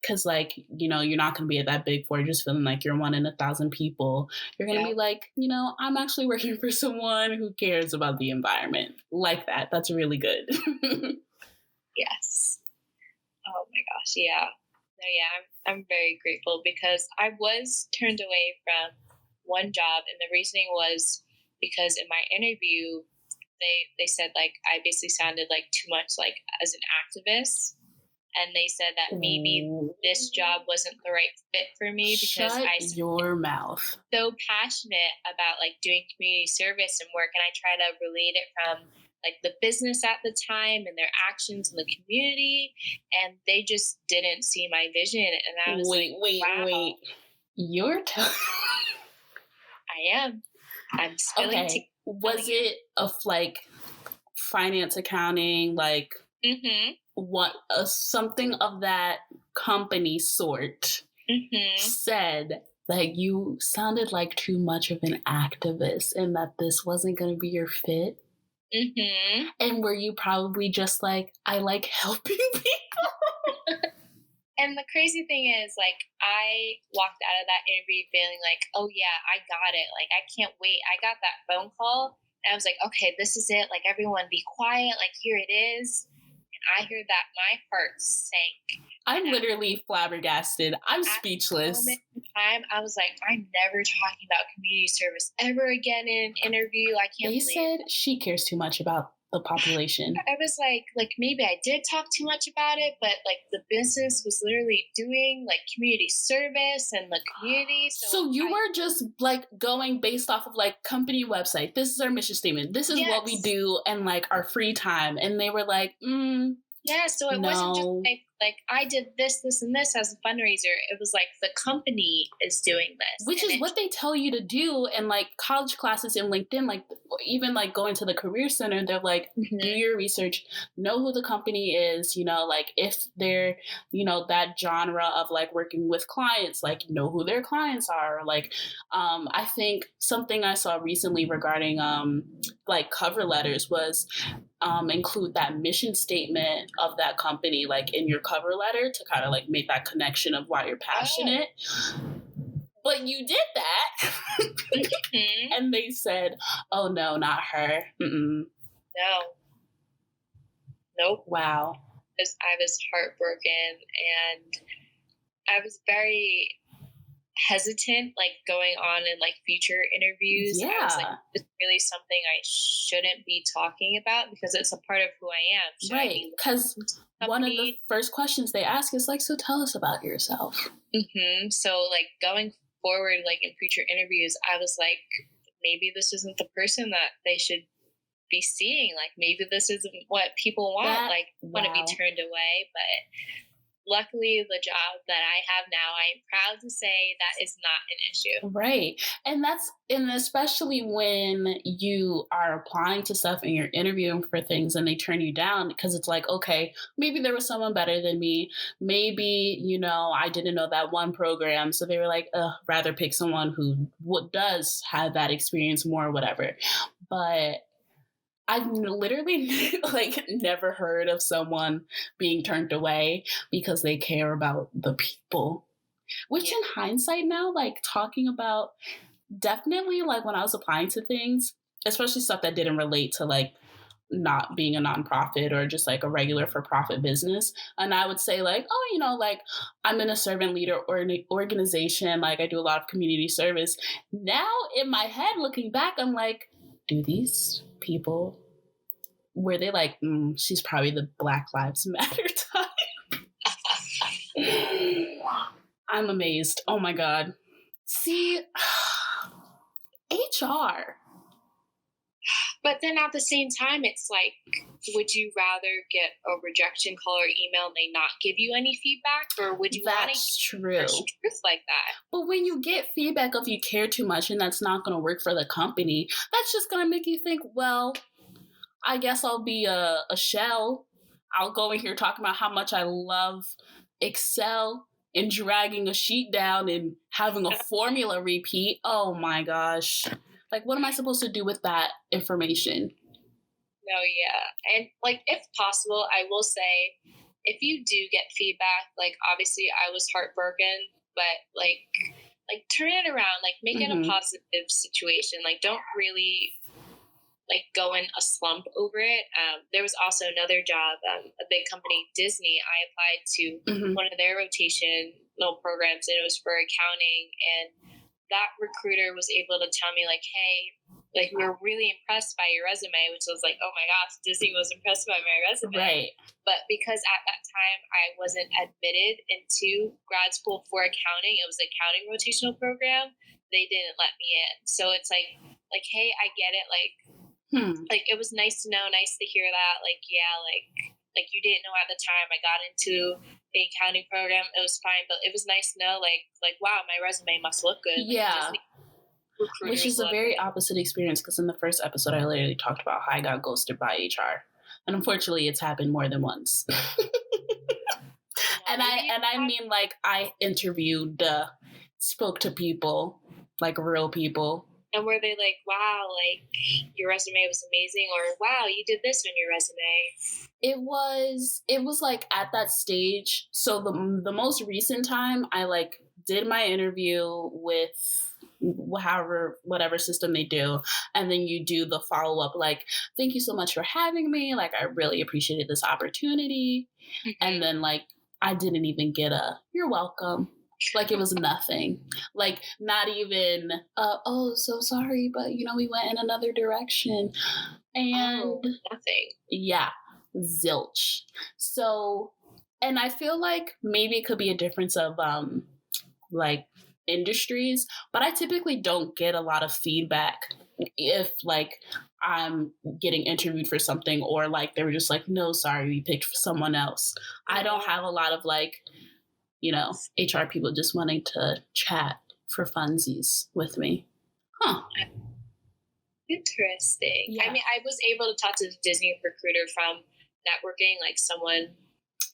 because like you're not going to be at that big four just feeling like you're one in 1,000 people. You're going to be like, I'm actually working for someone who cares about the environment. Like that's really good. Yes. Oh my gosh, yeah. No, yeah, I'm very grateful because I was turned away from one job, and the reasoning was because in my interview they said like I basically sounded like too much like as an activist. And they said that maybe this job wasn't the right fit for me because your mouth. So passionate about like doing community service and work, and I try to relate it from like the business at the time and their actions in the community, and they just didn't see my vision. And I was wait. You're I am. I'm spilling tea. Was it of like finance, accounting, like what something of that company sort said that you sounded like too much of an activist and that this wasn't going to be your fit? And were you probably just like, I like helping people? And the crazy thing is, like, I walked out of that interview feeling like, oh yeah, I got it. Like, I can't wait. I got that phone call and I was like, okay, this is it. Like, everyone be quiet. Like, here it is. And I heard that my heart sank. I'm literally flabbergasted. I'm speechless. I was like, I'm never talking about community service ever again in an interview. I can't believe. They said she cares too much about the population. I was like maybe I did talk too much about it, but like the business was literally doing like community service and the community. So you were just like going based off of like company website. This is our mission statement. This is what we do and like our free time. And they were like, yeah, so it wasn't just like I did this, and this as a fundraiser. It was like the company is doing this. Which is what they tell you to do in like college classes in LinkedIn, like even like going to the career center, they're like, do your research, know who the company is, like if they're, that genre of like working with clients, like know who their clients are. Like I think something I saw recently regarding like cover letters was include that mission statement of that company like in your cover letter to kind of like make that connection of why you're passionate. But you did that. And they said, oh no, not her. No. Nope. Wow. I was heartbroken and I was very hesitant like going on in like future interviews. I was like, it's really something I shouldn't be talking about because it's a part of who I am. Right, because one of the first questions they ask is like, so tell us about yourself. So like going forward like in future interviews, I was like, maybe this isn't the person that they should be seeing. Like maybe this isn't what people want. Want to be turned away. But luckily, the job that I have now, I'm proud to say that is not an issue. Right. And especially when you are applying to stuff and you're interviewing for things and they turn you down because it's like, okay, maybe there was someone better than me. Maybe, I didn't know that one program. So they were like, rather pick someone who does have that experience more or whatever. But I've literally like never heard of someone being turned away because they care about the people. Which in hindsight now, like talking about definitely like when I was applying to things, especially stuff that didn't relate to like not being a nonprofit or just like a regular for profit business. And I would say, like, oh, like I'm in a servant leader or an organization, like I do a lot of community service. Now in my head, looking back, I'm like, do these people, were they like, she's probably the Black Lives Matter type? I'm amazed. Oh my God. See, HR. But then at the same time, it's like, would you rather get a rejection call or email and they not give you any feedback? Or would you want That's to true. truth like that? But when you get feedback of you care too much and that's not going to work for the company, that's just going to make you think, well, I guess I'll be a shell. I'll go in here talking about how much I love Excel and dragging a sheet down and having a formula repeat. Oh my gosh. Like, what am I supposed to do with that information? No, yeah. And, like, if possible, I will say, if you do get feedback, like, obviously I was heartbroken, but, like turn it around. Like, make it a positive situation. Like, don't really, like, go in a slump over it. There was also another job, a big company, Disney. I applied to one of their rotational programs, and it was for accounting, and that recruiter was able to tell me, like, hey, like, we were really impressed by your resume, which was like, oh my gosh, Disney was impressed by my resume. Right. But because at that time I wasn't admitted into grad school for accounting, it was an accounting rotational program, they didn't let me in. So it's like, hey, I get it. Like, it was nice to know, nice to hear that. Like, yeah, like you didn't know at the time I got into the accounting program, it was fine, but it was nice to know, like wow, my resume must look good. Yeah. Which is a very opposite experience, because in the first episode I literally talked about how I got ghosted by HR. And unfortunately it's happened more than once. And I mean, like, I interviewed, spoke to people, like real people. And were they like, wow, like, your resume was amazing, or wow, you did this on your resume? It was like at that stage. So the most recent time I like did my interview with whatever system they do, and then you do the follow-up, like, thank you so much for having me, like, I really appreciated this opportunity. And then, like, I didn't even get a you're welcome. Like, it was nothing. Like, not even oh, so sorry, but we went in another direction. And nothing. Yeah, zilch. So, and I feel like maybe it could be a difference of like industries, but I typically don't get a lot of feedback if, like, I'm getting interviewed for something, or like they were just like, no, sorry, we picked someone else. I don't have a lot of, like, HR people just wanting to chat for funsies with me. Interesting. Yeah. I mean, I was able to talk to the Disney recruiter from networking, like someone.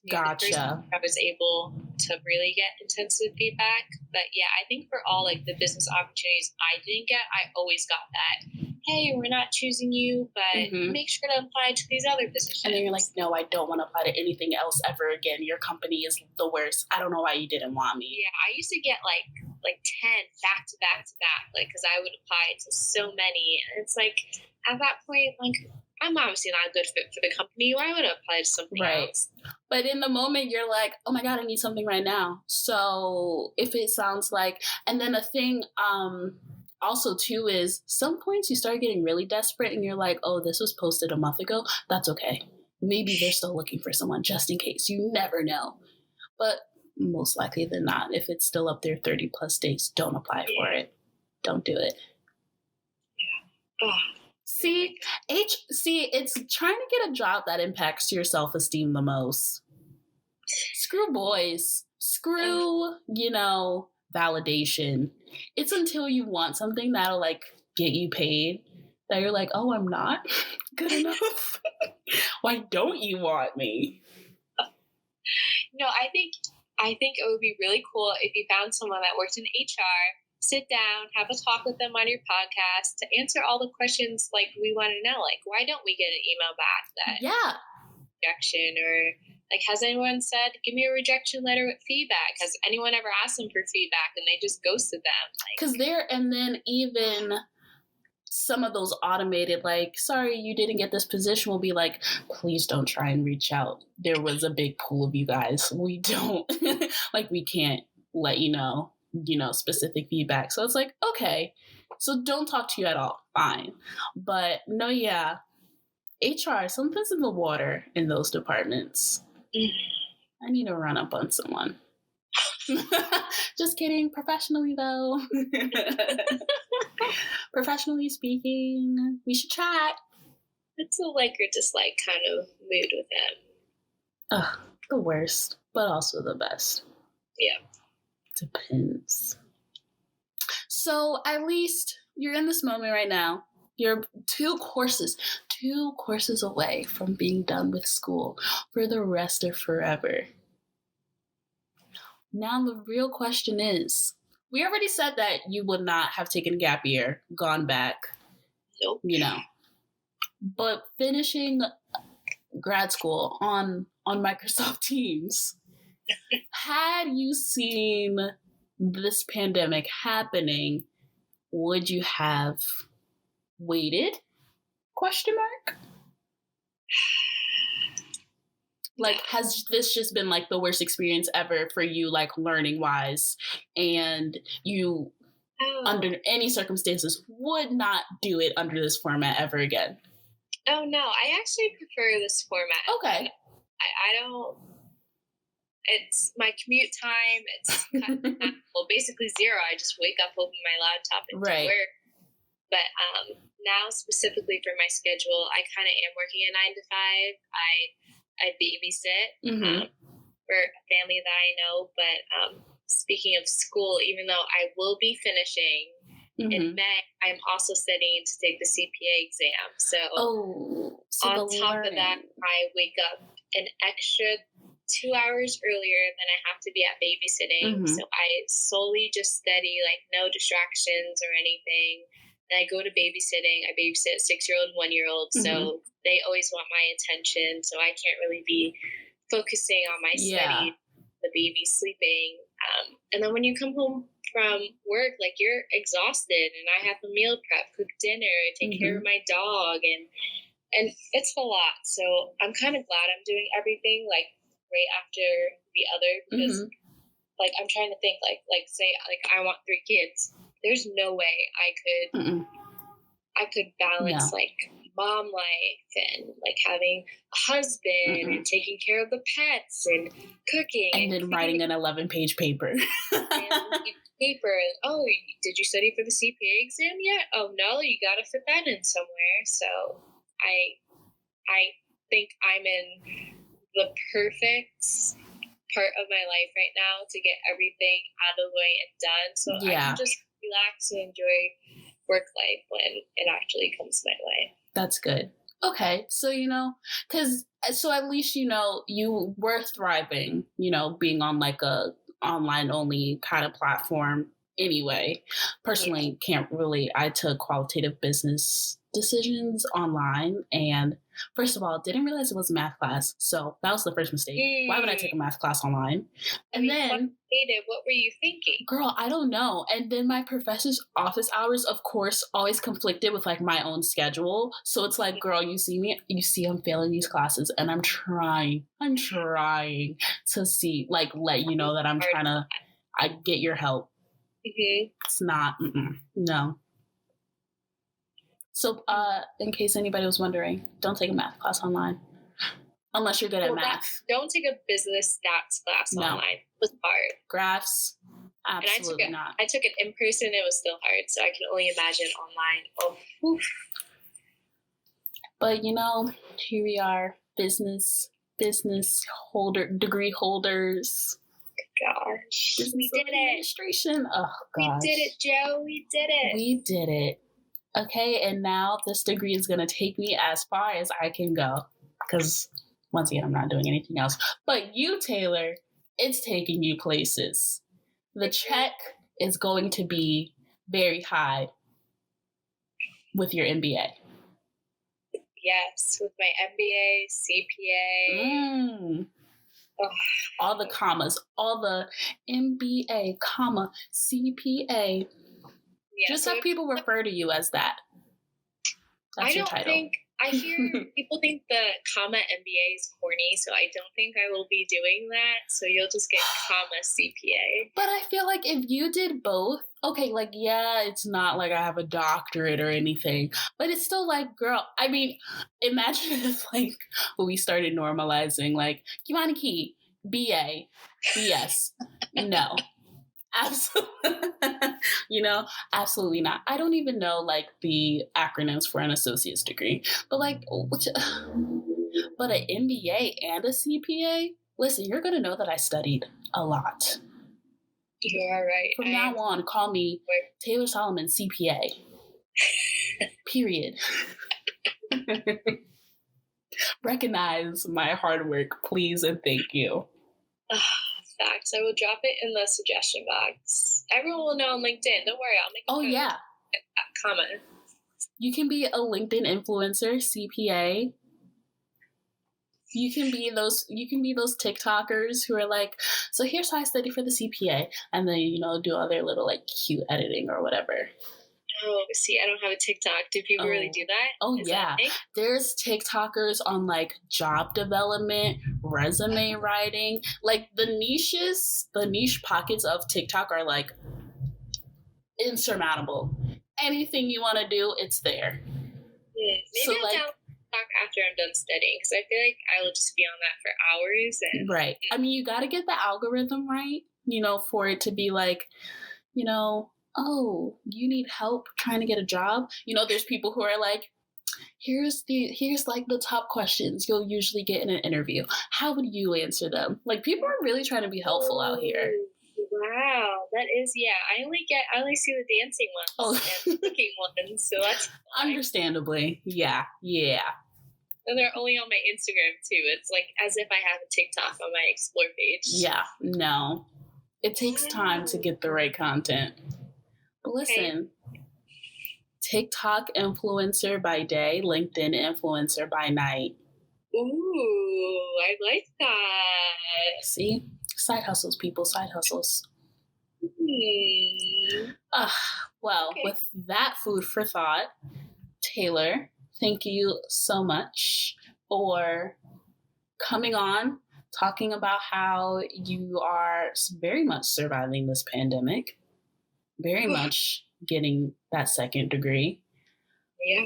Gotcha. I was able to really get intensive feedback. But yeah, I think for all, like, the business opportunities I didn't get, I always got that. Hey, we're not choosing you, but make sure to apply to these other positions. And then you're like, no, I don't want to apply to anything else ever again. Your company is the worst. I don't know why you didn't want me. Yeah, I used to get like 10 back to back to back, like, because I would apply to so many. And it's like, at that point, like, I'm obviously not a good fit for the company. Why would I apply to something else? But in the moment, you're like, oh my God, I need something right now. So if it sounds like, and then a thing, also too, is some points you start getting really desperate and you're like, oh, this was posted a month ago. That's okay. Maybe they're still looking for someone, just in case. You never know. But most likely than not, if it's still up there 30 plus days, don't apply for it. Don't do it. Yeah. See, it's trying to get a job that impacts your self-esteem the most. Screw boys. Screw, validation. It's until you want something that'll, like, get you paid that you're like, oh, I'm not good enough. Why don't you want me? No, I think it would be really cool if you found someone that worked in HR, sit down, have a talk with them on your podcast to answer all the questions, like, we want to know, like, why don't we get an email back that rejection, or like, has anyone said, give me a rejection letter with feedback? Has anyone ever asked them for feedback and they just ghosted them? Because and then even some of those automated, like, sorry, you didn't get this position, will be like, please don't try and reach out. There was a big pool of you guys. We don't, like, we can't let you know, specific feedback. So it's like, okay, so don't talk to you at all. Fine. But no, yeah, HR, something's in the water in those departments. I need to run up on someone. Just kidding. Professionally, though. Professionally speaking, we should chat. It's a like or dislike kind of mood with him. Ugh, the worst, but also the best. Yeah. Depends. So at least you're in this moment right now. You're two courses away from being done with school for the rest of forever. Now the real question is, we already said that you would not have taken a gap year, gone back. Nope. But finishing grad school on Microsoft Teams, had you seen this pandemic happening, would you have waited? Question mark. Like, has this just been like the worst experience ever for you, like learning wise, and you under any circumstances would not do it under this format ever again? Oh no, I actually prefer this format. Okay. I don't. It's my commute time. It's well, basically zero. I just wake up, open my laptop, and do work. But now, specifically for my schedule, I kind of am working a 9 to 5. I babysit for a family that I know. But speaking of school, even though I will be finishing in May, I'm also studying to take the CPA exam. So on top of that, I wake up an extra 2 hours earlier than I have to be at babysitting. So I solely just study, like no distractions or anything. And I go to babysitting. I babysit a 6-year-old, 1-year-old. So they always want my attention. So I can't really be focusing on my study, the baby sleeping. And then when you come home from work, like you're exhausted, and I have to meal prep, cook dinner, take care of my dog, and it's a lot. So I'm kind of glad I'm doing everything like right after the other, because like I'm trying to think like say like I want 3 kids. There's no way I could balance like mom life and like having a husband and taking care of the pets and cooking and then writing an 11-page paper. Oh, did you study for the CPA exam yet? Oh no, you got to fit that in somewhere. So I think I'm in the perfect part of my life right now to get everything out of the way and done. So I can just relax and enjoy work life when it actually comes my way. That's good. Okay. So, so at least, you were thriving, being on like a online only kind of platform anyway. Personally, I took qualitative business decisions online, and first of all, didn't realize it was a math class. So that was the first mistake. Why would I take a math class online? And then what were you thinking? Girl, I don't know. And then my professor's office hours, of course, always conflicted with like my own schedule. So it's like, girl, you see I'm failing these classes, and I'm trying to see, like, let you know that I get your help. It's not, no. So, in case anybody was wondering, don't take a math class online. Unless you're good at math. Don't take a business stats class online. It was hard. Graphs, absolutely not. I took it in person. It was still hard. So I can only imagine online. Oh, oof. But, here we are, business degree holders. Gosh. We did it. Administration. Oh, gosh. We did it, Joe. We did it. We did it. Okay, and now this degree is going to take me as far as I can go. Because, once again, I'm not doing anything else. But you, Taylor, it's taking you places. The check is going to be very high with your MBA. Yes, with my MBA, CPA. All the commas, all the MBA, CPA. Just have people refer to you as that. That's your title. I hear people think the comma MBA is corny, so I don't think I will be doing that. So you'll just get comma CPA. But I feel like if you did both, okay, like, yeah, it's not like I have a doctorate or anything, but it's still like, girl, I mean, imagine if like we started normalizing like Kiwaniki, BA, BS. No. Absolutely. Absolutely not. I don't even know like the acronyms for an associate's degree, but like, but an MBA and a CPA. Listen, you're gonna know that I studied a lot. You are right. From now on, call me Taylor Solomon CPA. Period. Recognize my hard work, please, and thank you. Facts. I will drop it in the suggestion box. Everyone will know on LinkedIn. Don't worry, I'll make a comment. You can be a LinkedIn influencer, CPA. You can be those TikTokers who are like, so here's how I study for the CPA, and then do other little like cute editing or whatever. Oh, see, I don't have a TikTok. Do people really do that? Oh, yeah. There's TikTokers on like job development, resume writing. Like the niche pockets of TikTok are like insurmountable. Anything you want to do, it's there. Maybe I'll download TikTok after I'm done studying, because I feel like I will just be on that for hours. Right. I mean, you got to get the algorithm right, for it to be like, oh, you need help trying to get a job. There's people who are like, here's like the top questions you'll usually get in an interview. How would you answer them? Like, people are really trying to be helpful out here. Wow, that is, I only see the dancing ones and cooking ones, so that's fine. Understandably. Yeah. And they're only on my Instagram too. It's like as if I have a TikTok on my Explore page. Yeah, no. It takes time to get the right content. But listen, TikTok influencer by day, LinkedIn influencer by night. Ooh, I like that. See? Side hustles, people, side hustles. With that food for thought, Taylor, thank you so much for coming on, talking about how you are very much surviving this pandemic, very much getting that second degree. Yeah.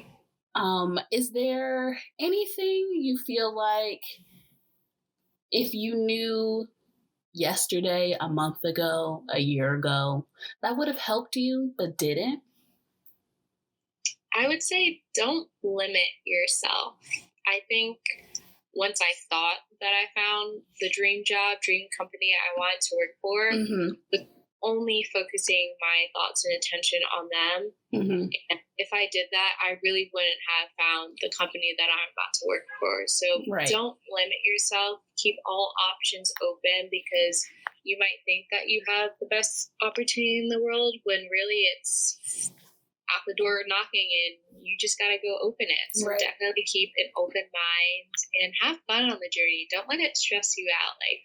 Is there anything you feel like if you knew yesterday, a month ago, a year ago, that would have helped you but didn't? I would say don't limit yourself. I think once I thought that I found the dream job, dream company I wanted to work for, with only focusing my thoughts and attention on them. And if I did that, I really wouldn't have found the company that I'm about to work for. So don't limit yourself. Keep all options open, because you might think that you have the best opportunity in the world when really it's at the door knocking and you just got to go open it. So definitely keep an open mind and have fun on the journey. Don't let it stress you out. Like,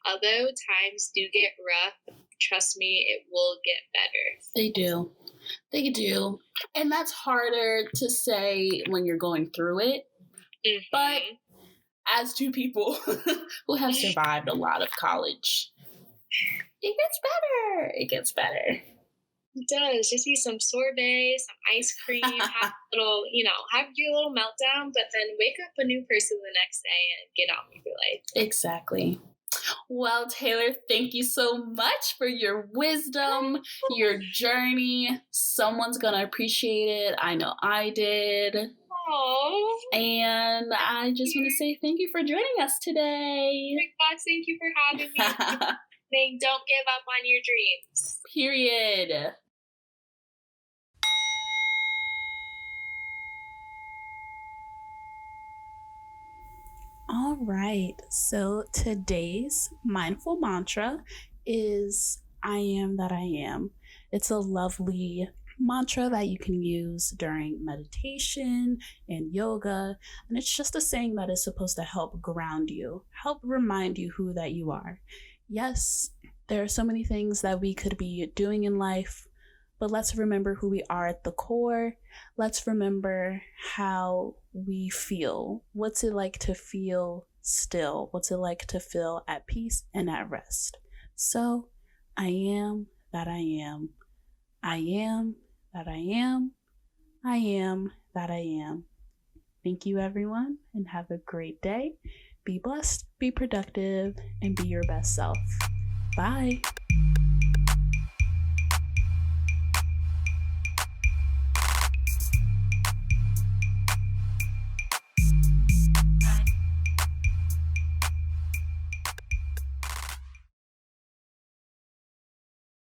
although times do get rough, trust me, it will get better. They do. And that's harder to say when you're going through it. But as two people who have survived a lot of college, it gets better. It does. Just eat some sorbet, some ice cream, have your little meltdown, but then wake up a new person the next day and get on with your life. Exactly. Well, Taylor, thank you so much for your wisdom, your journey. Someone's going to appreciate it. I know I did. Aww. And I just want to say thank you for joining us today. Oh my God, thank you for having me. Don't give up on your dreams. Period. All right, so today's mindful mantra is I am that I am. It's a lovely mantra that you can use during meditation and yoga, and it's just a saying that is supposed to help ground you, help remind you who that you are. Yes, there are so many things that we could be doing in life, but let's remember who we are at the core. Let's remember how we feel. What's it like to feel still? What's it like to feel at peace and at rest? So, I am that I am. I am that I am. I am that I am. Thank you, everyone, and have a great day. Be blessed, be productive, and be your best self. Bye.